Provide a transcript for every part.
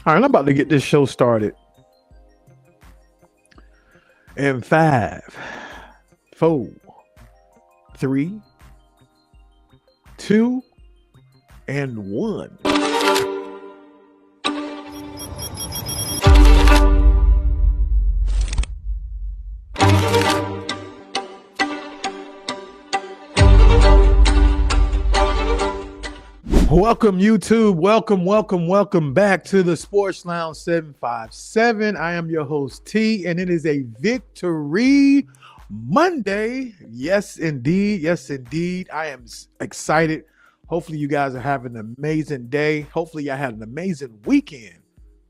All right, I'm about to get this show started. In 5, 4, 3, 2, and 1. Welcome, YouTube. Welcome back to the Sports Lounge 757. I am your host, T, and it is a Victory Monday. Yes, indeed. Yes, indeed. I am excited. Hopefully, you guys are having an amazing day. Hopefully, y'all had an amazing weekend.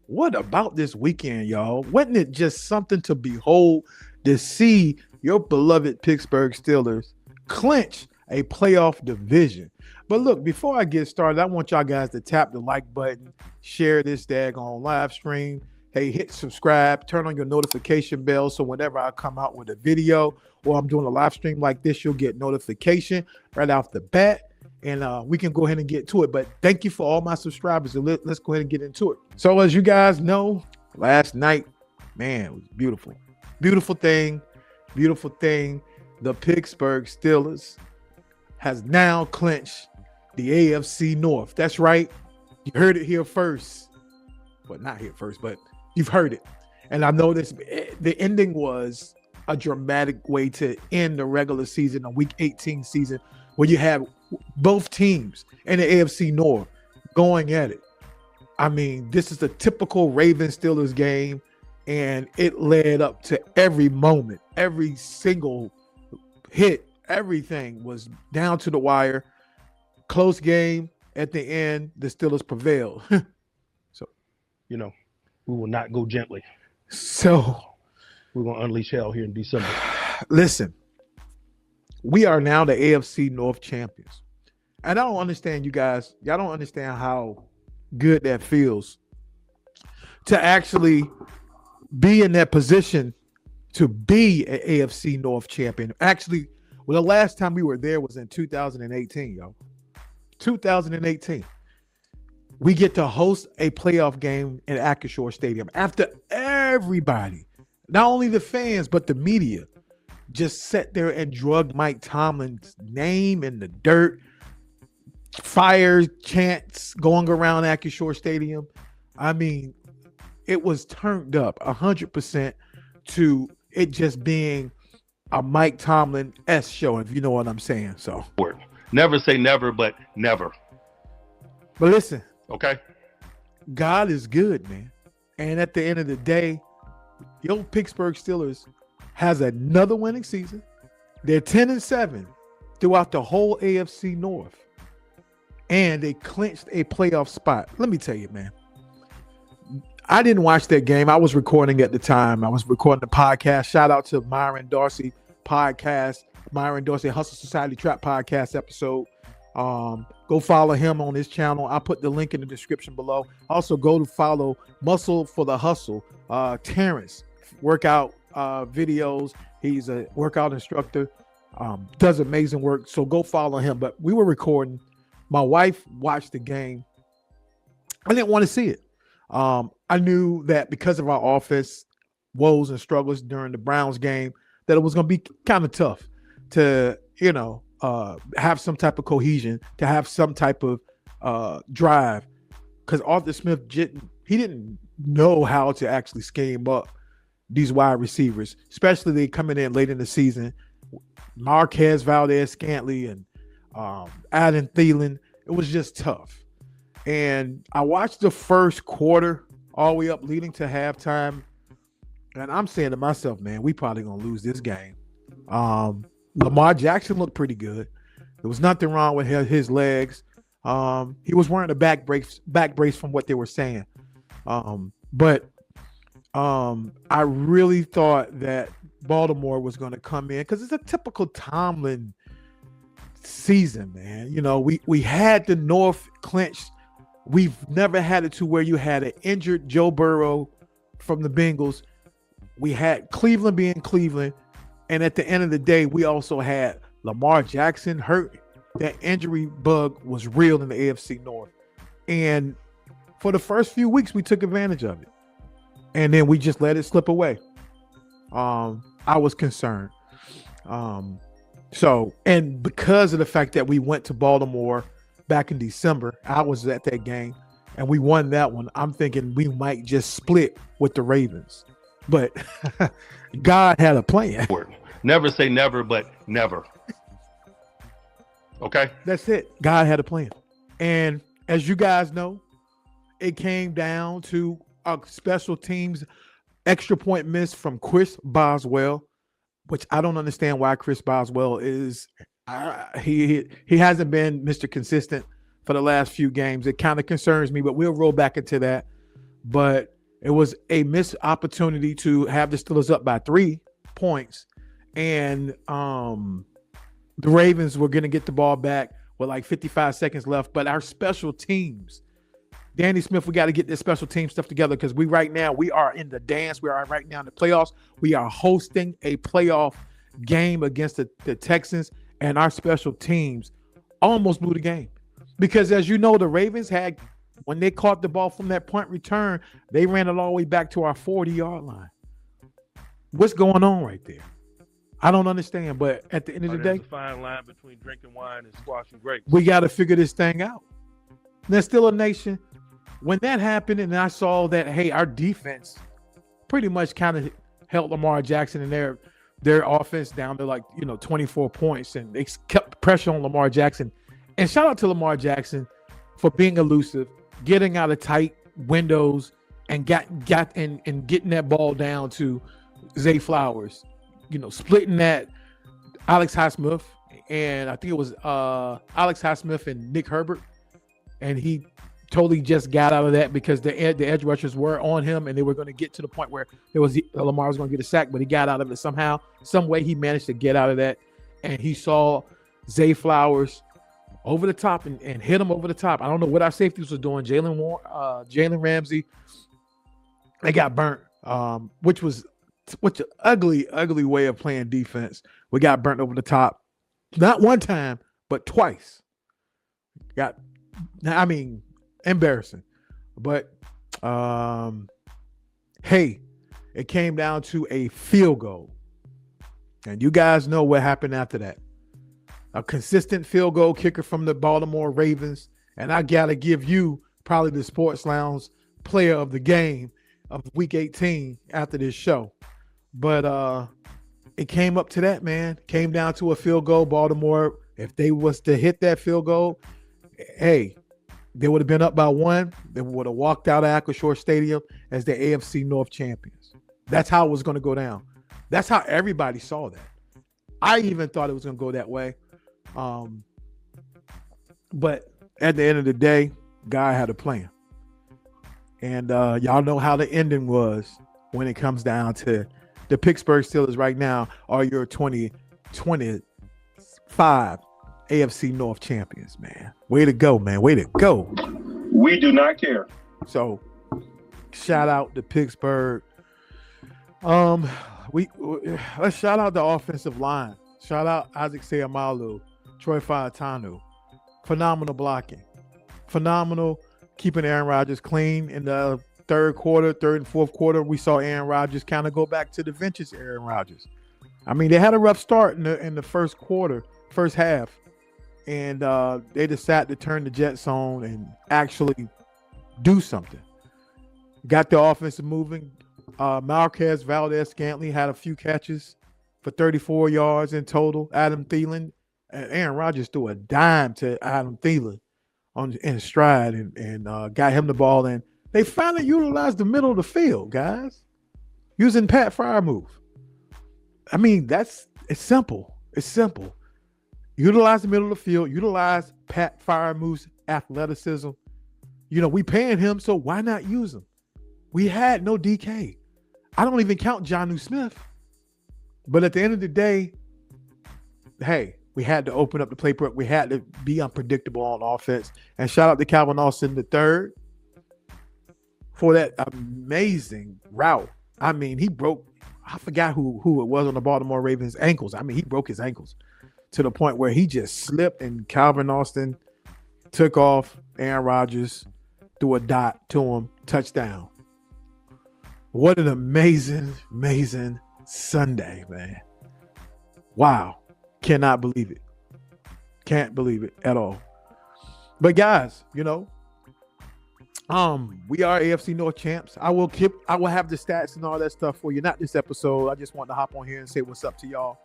What about this weekend, y'all? Wasn't it just something to behold to see your beloved Pittsburgh Steelers clinch a playoff division? But look, before I get started, I want y'all guys to tap the like button, share this daggone live stream. Hey, hit subscribe, turn on your notification bell so whenever I come out with a video or I'm doing a live stream like this, you'll get notification right off the bat. And we can go ahead and get to it. But thank you for all my subscribers. And let's go ahead and get into it. So as you guys know, last night, man, it was beautiful. Beautiful thing. The Pittsburgh Steelers has now clinched the AFC North. That's right. You heard it here first. Well, not here first, but you've heard it. And I know the ending was a dramatic way to end the regular season, a Week 18 season, where you have both teams in the AFC North going at it. I mean, this is a typical Ravens-Steelers game, and it led up to every moment, every single hit, everything was down to the wire. Close game. At the end, the Steelers prevailed. So, we will not go gently. So, we're going to unleash hell here in December. Listen, we are now the AFC North champions. And I don't understand you guys. Y'all don't understand how good that feels to actually be in that position to be an AFC North champion. Actually, well, the last time we were there was in 2018, yo. 2018. We get to host a playoff game in Acrisure Stadium after everybody, not only the fans, but the media, just sat there and drug Mike Tomlin's name in the dirt. Fire chants going around Acrisure Stadium. I mean, it was turned up 100% to it just being a Mike Tomlin-esque show, if you know what I'm saying. So never say never, but never. But listen, okay, God is good, man. And at the end of the day, your Pittsburgh Steelers has another winning season. They're 10-7 throughout the whole AFC North. And they clinched a playoff spot. Let me tell you, man. I didn't watch that game. I was recording at the time. I was recording the podcast. Shout out to Myron Dorsey podcast. Myron Dorsey Hustle Society Trap podcast episode. Go follow him on his channel. I'll put the link in the description below. Also, go to follow Muscle for the Hustle. Terrence, workout videos. He's a workout instructor. Does amazing work. So go follow him. But we were recording. My wife watched the game. I didn't want to see it. I knew that because of our offense woes and struggles during the Browns game, that it was going to be kind of tough to, have some type of cohesion, to have some type of drive, because Arthur Smith didn't know how to actually scheme up these wide receivers, especially they coming in late in the season. Marquez Valdez-Scantling and Adam Thielen. It was just tough. And I watched the first quarter all the way up leading to halftime. And I'm saying to myself, man, we probably going to lose this game. Lamar Jackson looked pretty good. There was nothing wrong with his legs. He was wearing a back brace from what they were saying. But I really thought that Baltimore was going to come in because it's a typical Tomlin season, man. We had the North clinched. We've never had it to where you had an injured Joe Burrow from the Bengals. We had Cleveland being Cleveland. And at the end of the day, we also had Lamar Jackson hurt. That injury bug was real in the AFC North. And For the first few weeks, we took advantage of it, and then we just let it slip away. I was concerned. And because of the fact that we went to Baltimore back in December, I was at that game, and we won that one. I'm thinking we might just split with the Ravens, but God had a plan. Never say never, but never. Okay? That's it. God had a plan. And as you guys know, it came down to a special teams extra point miss from Chris Boswell, which I don't understand why Chris Boswell is he hasn't been Mr. Consistent for the last few games. It kind of concerns me, but we'll roll back into that. But it was a missed opportunity to have the Steelers up by 3 points. And the Ravens were going to get the ball back with like 55 seconds left. But our special teams, Danny Smith, we got to get this special team stuff together because we are in the dance. We are right now in the playoffs. We are hosting a playoff game against the Texans, and our special teams almost blew the game. Because as you know, the Ravens had, when they caught the ball from that punt return, they ran it all the way back to our 40-yard line. What's going on right there? I don't understand, but at the end of the day, there's a fine line between drinking wine and squashing grapes. we got to figure this thing out. There's still a nation. When that happened and I saw that, hey, our defense pretty much kind of held Lamar Jackson and their offense down to 24 points, and they kept pressure on Lamar Jackson. And shout out to Lamar Jackson for being elusive, getting out of tight windows, and getting that ball down to Zay Flowers. Splitting that Alex Highsmith, and I think it was Alex Highsmith and Nick Herbert, and he totally just got out of that because the edge rushers were on him, and they were going to get to the point where Lamar was going to get a sack, but he got out of it somehow. Some way he managed to get out of that, and he saw Zay Flowers over the top and hit him over the top. I don't know what our safeties were doing. Jalen Ramsey, they got burnt, which an ugly way of playing defense. We got burnt over the top, not one time, but twice. Embarrassing. But hey, it came down to a field goal. And you guys know what happened after that. A consistent field goal kicker from the Baltimore Ravens. And I got to give you probably the Sports Lounge player of the game of week 18 after this show. But it came up to that, man. Came down to a field goal. Baltimore, if they was to hit that field goal, hey, they would have been up by 1. They would have walked out of Acrisure Stadium as the AFC North champions. That's how it was going to go down. That's how everybody saw that. I even thought it was going to go that way. But at the end of the day, God had a plan. And y'all know how the ending was when it comes down to the Pittsburgh Steelers right now are your 2025 AFC North champions, man. Way to go, man. Way to go. We do not care. So, shout out to Pittsburgh. Let's shout out the offensive line. Shout out Isaac Seumalo, Troy Fautanu. Phenomenal blocking. Phenomenal keeping Aaron Rodgers clean in the third and fourth quarter. We saw Aaron Rodgers kind of go back to the vintage Aaron Rodgers. I mean, they had a rough start in the first half. And they decided to turn the Jets on and actually do something. Got the offense moving. Marquez Valdez-Scantling had a few catches for 34 yards in total. Adam Thielen and Aaron Rodgers threw a dime to Adam Thielen in stride and got him the ball. And they finally utilized the middle of the field, guys, using Pat Freiermuth. I mean, it's simple. It's simple. Utilize the middle of the field. Utilize Pat Freiermuth's athleticism. We paying him, so why not use him? We had no DK. I don't even count Jonnu Smith. But at the end of the day, hey, we had to open up the playbook. We had to be unpredictable on offense. And shout out to Calvin Austin III for that amazing route. I mean, he broke, I forgot who it was on the Baltimore Ravens' ankles. I mean, he broke his ankles to the point where he just slipped and Calvin Austin took off Aaron Rodgers, threw a dot to him, touchdown. What an amazing, amazing Sunday, man. Wow. Cannot believe it. Can't believe it at all. But guys, we are AFC North champs. I will have the stats and all that stuff for you. Not this episode. I just want to hop on here and say what's up to y'all.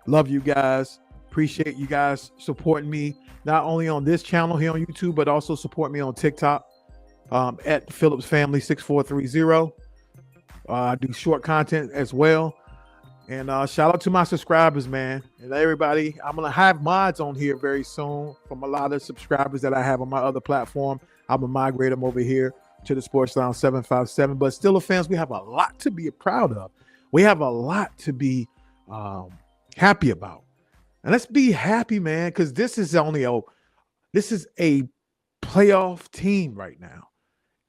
Love you guys. Appreciate you guys supporting me, not only on this channel here on YouTube, but also support me on TikTok at Phillips Family 6430. I do short content as well. And shout out to my subscribers, man. And everybody, I'm going to have mods on here very soon from a lot of subscribers that I have on my other platform. I'm going to migrate them over here to the Sports Lounge 757. But still, fans, we have a lot to be proud of. We have a lot to be happy about. And let's be happy, man, because this is a playoff team right now.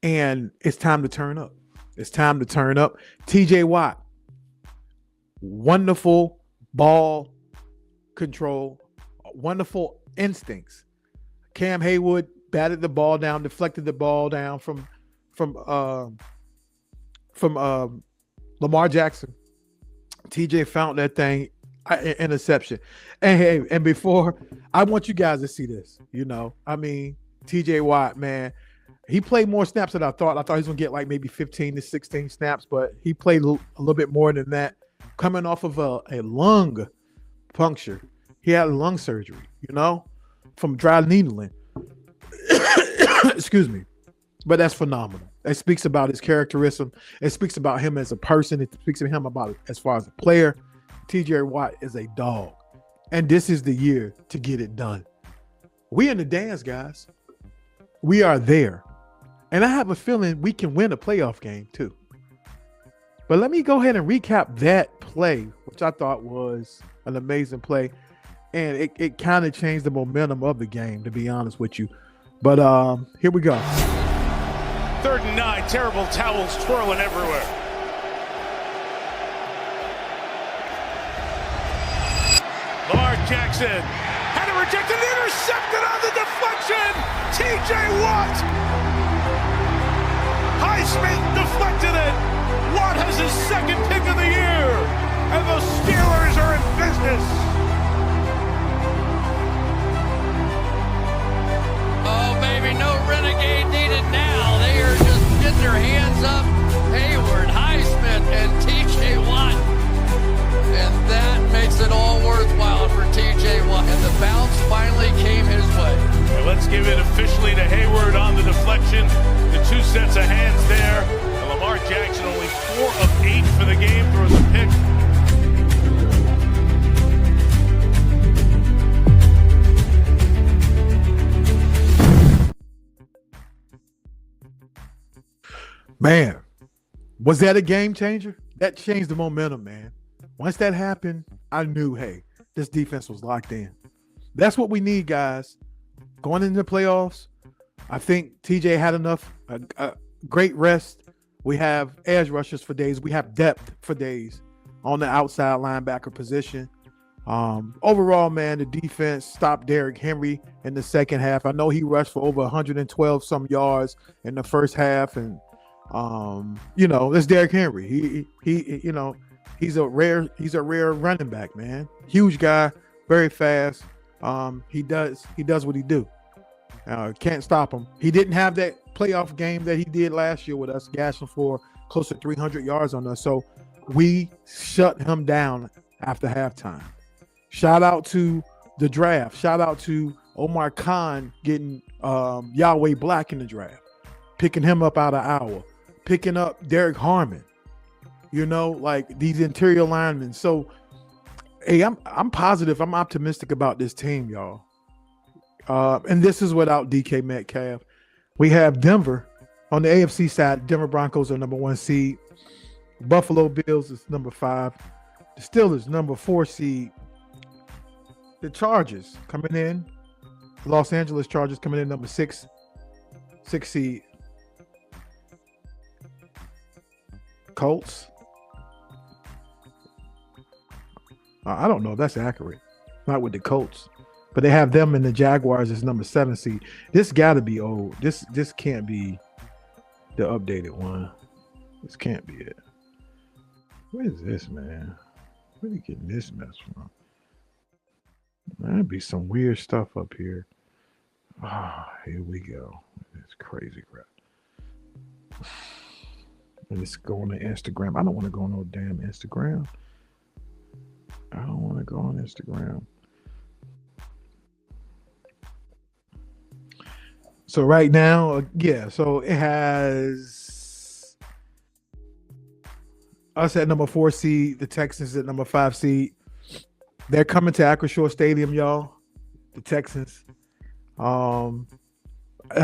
And it's time to turn up. It's time to turn up. TJ Watt, wonderful ball control, wonderful instincts. Cam Haywood batted the ball down, deflected the ball down from Lamar Jackson. TJ found that thing, interception. And before, I want you guys to see this. TJ Watt, man, he played more snaps than I thought. I thought he was gonna get like maybe 15 to 16 snaps, but he played a little bit more than that. Coming off of a lung puncture, he had lung surgery. From dry needling. Excuse me, but that's phenomenal. It speaks about his characterism. It speaks about him as a person. It speaks to him about as far as a player. TJ Watt is a dog, and this is the year to get it done. We in the dance, guys. We are there, and I have a feeling we can win a playoff game too. But let me go ahead and recap that play, which I thought was an amazing play, and it kind of changed the momentum of the game, to be honest with you. But here we go. 3rd and 9, terrible towels twirling everywhere. Lamar Jackson had it rejected, intercepted on the deflection. TJ Watt. Highsmith deflected it. Watt has his 2nd pick of the year, and the Steelers are in business. Oh, baby, no renegade needed now. They are just getting their hands up. Hayward, Highsmith, and TJ Watt. And that makes it all worthwhile for TJ Watt. And the bounce finally came his way. Well, let's give it officially to Hayward on the deflection. The 2 sets of hands there. And Lamar Jackson only 4 of 8 for the game, throws a pick. Man, was that a game changer? That changed the momentum, man. Once that happened, I knew, hey, this defense was locked in. That's what we need, guys. Going into the playoffs, I think TJ had enough, great rest. We have edge rushers for days. We have depth for days on the outside linebacker position. Overall, man, the defense stopped Derrick Henry in the second half. I know he rushed for over 112 some yards in the first half, and that's Derrick Henry. He's a rare running back, man. Huge guy, very fast. He does what he do. Can't stop him. He didn't have that playoff game that he did last year with us, gashing for close to 300 yards on us. So we shut him down after halftime. Shout out to the draft. Shout out to Omar Khan getting Yahweh Black in the draft, picking him up out of Iowa, picking up Derek Harmon. Like these interior linemen. So, hey, I'm positive. I'm optimistic about this team, y'all. And this is without DK Metcalf. We have Denver on the AFC side. Denver Broncos are number 1 seed. Buffalo Bills is number 5. The Steelers number 4 seed. The Chargers coming in. Los Angeles Chargers coming in number 6 seed. Colts. I don't know if that's accurate. Not with the Colts. But they have them and the Jaguars as number 7 seed. This got to be old. This can't be the updated one. This can't be it. What is this, man? Where are you getting this mess from? That'd be some weird stuff up here. Here we go. It's crazy crap. And it's going to Instagram. I don't want to go on no damn Instagram. I don't want to go on Instagram. So right now, so it has us at number 4 seed, the Texans at number 5 seed. They're coming to Acrisure Stadium, y'all. The Texans. I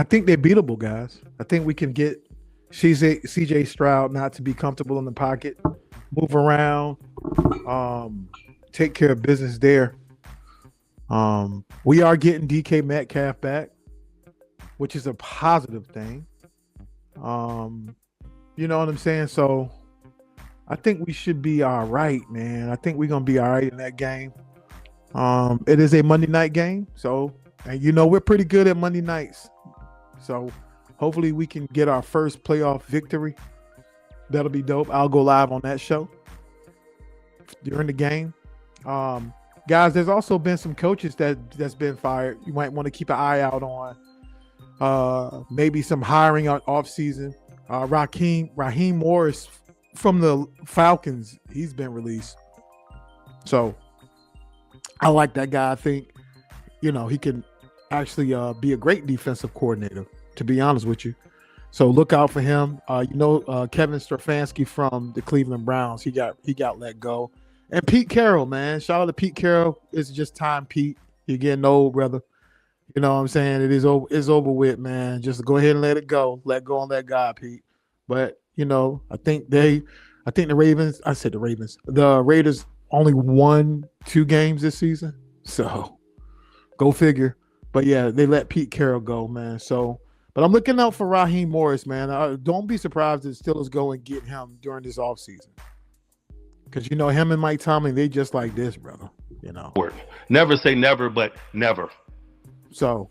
think they're beatable, guys. I think we can get CJ Stroud not to be comfortable in the pocket, move around, take care of business there. We are getting DK Metcalf back, which is a positive thing. You know what I'm saying? So I think we should be all right, man. I think we're going to be all right in that game. It is a Monday night game. So, and you know, we're pretty good at Monday nights. So hopefully we can get our first playoff victory. That'll be dope. I'll go live on that show during the game. Guys, there's also been some coaches that's been fired. You might want to keep an eye out on. Maybe some hiring off season. Raheem Morris from the Falcons, he's been released. So I like that guy. I think, you know, he can actually be a great defensive coordinator, to be honest with you. So look out for him. Kevin Stefanski from the Cleveland Browns, he got let go. And Pete Carroll, man. Shout out to Pete Carroll. It's just time, Pete. You're getting old, brother. You know what I'm saying? It's over with, man. Just go ahead and let it go. Let go on that guy, Pete. But, you know, I think the Raiders only won 2 games this season. So go figure. But yeah, they let Pete Carroll go, man. So, but I'm looking out for Raheem Morris, man. Don't be surprised if the Steelers go and get him during this offseason. Because, you know, him and Mike Tomlin, they just like this, brother. You know. Never say never, but never. So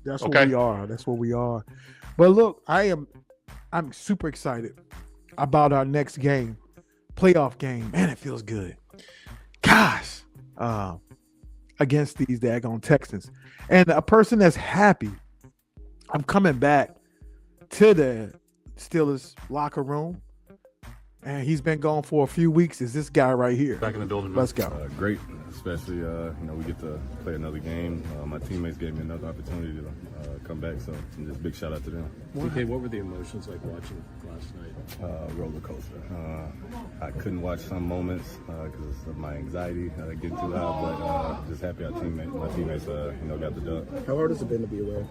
that's what we are. That's what we are. But look, I'm super excited about our next game, playoff game. Man, it feels good. Gosh, against these daggone Texans. And a person that's happy, I'm coming back to the Steelers locker room, and he's been gone for a few weeks, is this guy right here. Back in the building. Let's go. Great, especially, we get to play another game. My teammates gave me another opportunity to come back, so just big shout out to them. DK, what were the emotions like watching last night? Roller coaster. I couldn't watch some moments because of my anxiety getting too loud, but just happy my teammates, got the dub. How hard has it been to be away?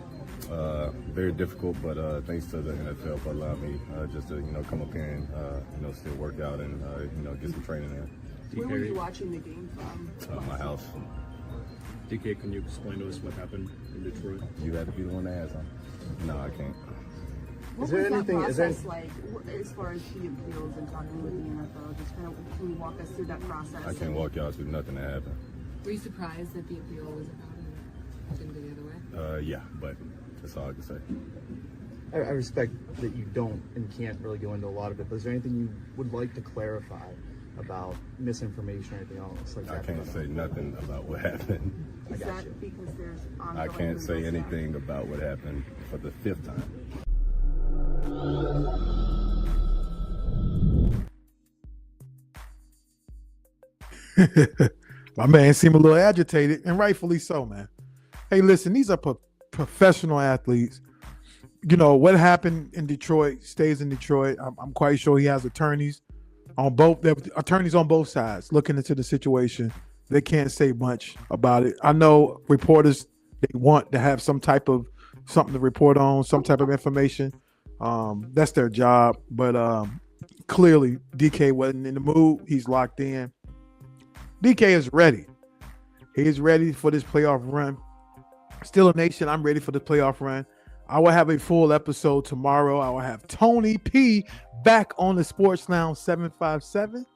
Very difficult, but thanks to the NFL for allowing me just to come up here and still work out and get some training in. Where were you watching the game from? My house. DK, can you explain to us what happened in Detroit? You had to be the one to ask. No, I can't. What was that process like as far as the appeals and talking with the NFL? Just kind of, can you walk us through that process? I can't walk y'all through nothing that happened. Were you surprised that the appeal was about and didn't go the other way? Yeah, but that's all I can say. I respect that you don't and can't really go into a lot of it, but is there anything you would like to clarify about misinformation or anything else like that? I can't say nothing about what happened. Is that because there's I can't say anything about what happened for the 5th time. My man seemed a little agitated, and rightfully so, man. Hey, listen, these are professional athletes. You know, what happened in Detroit stays in Detroit. I'm quite sure he has attorneys on both sides looking into the situation. They can't say much about it. I know reporters, they want to have something to report on, some type of information. That's their job. But clearly, DK wasn't in the mood. He's locked in. DK is ready. He is ready for this playoff run. Steeler Nation, I'm ready for the playoff run. I will have a full episode tomorrow. I will have Tony P back on the Sports Lounge 757.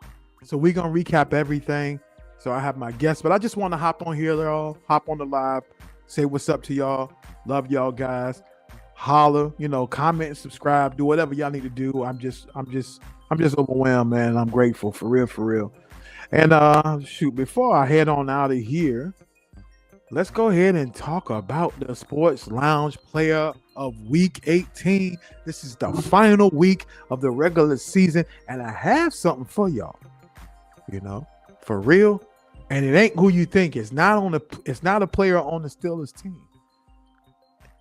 So we're going to recap everything. So I have my guests, but I just want to hop on here, y'all. Hop on the live, say what's up to y'all. Love y'all guys. holler, comment and subscribe, do whatever y'all need to do. I'm just overwhelmed, man. I'm grateful for real. And before I head on out of here, let's go ahead and talk about the Sports Lounge Player of Week 18. This is the final week of the regular season, and I have something for y'all. For real. And it ain't who you think. It's not a player on the Steelers team.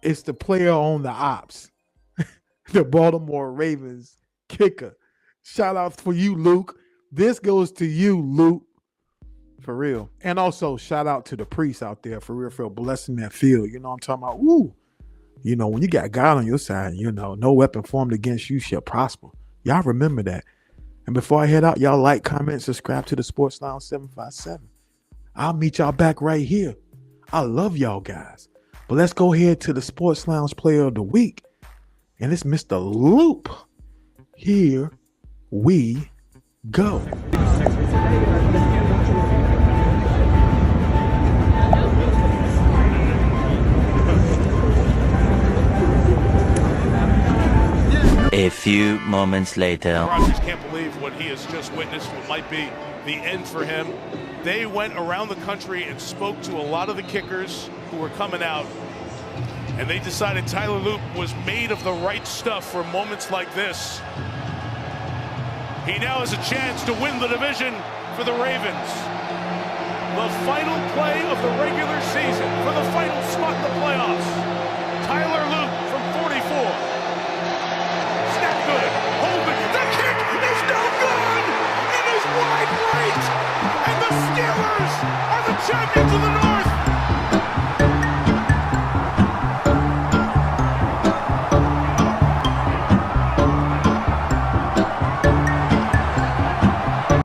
It's the player on the ops. The Baltimore Ravens kicker. Shout out for you, Luke. This goes to you, Luke. For real. And also shout out to the priests out there for real blessing that field. You know what I'm talking about? Ooh. When you got God on your side, no weapon formed against you shall prosper. Y'all remember that. And before I head out, y'all like, comment, subscribe to the Sports Lounge 757. I'll meet y'all back right here. I love y'all guys. But let's go ahead to the Sports Lounge Player of the Week. And it's Mr. Loop. Here we go. A few moments later. Rodgers can't believe what he has just witnessed, what might be the end for him. They went around the country and spoke to a lot of the kickers who were coming out, and they decided Tyler Loop was made of the right stuff for moments like this. He now has a chance to win the division for the Ravens. The final play of the regular season for the final spot in the playoffs. Tyler Loop from 44. Snap good. Hold it. The kick is no good. It is wide right. And the Steelers are the champions of the North.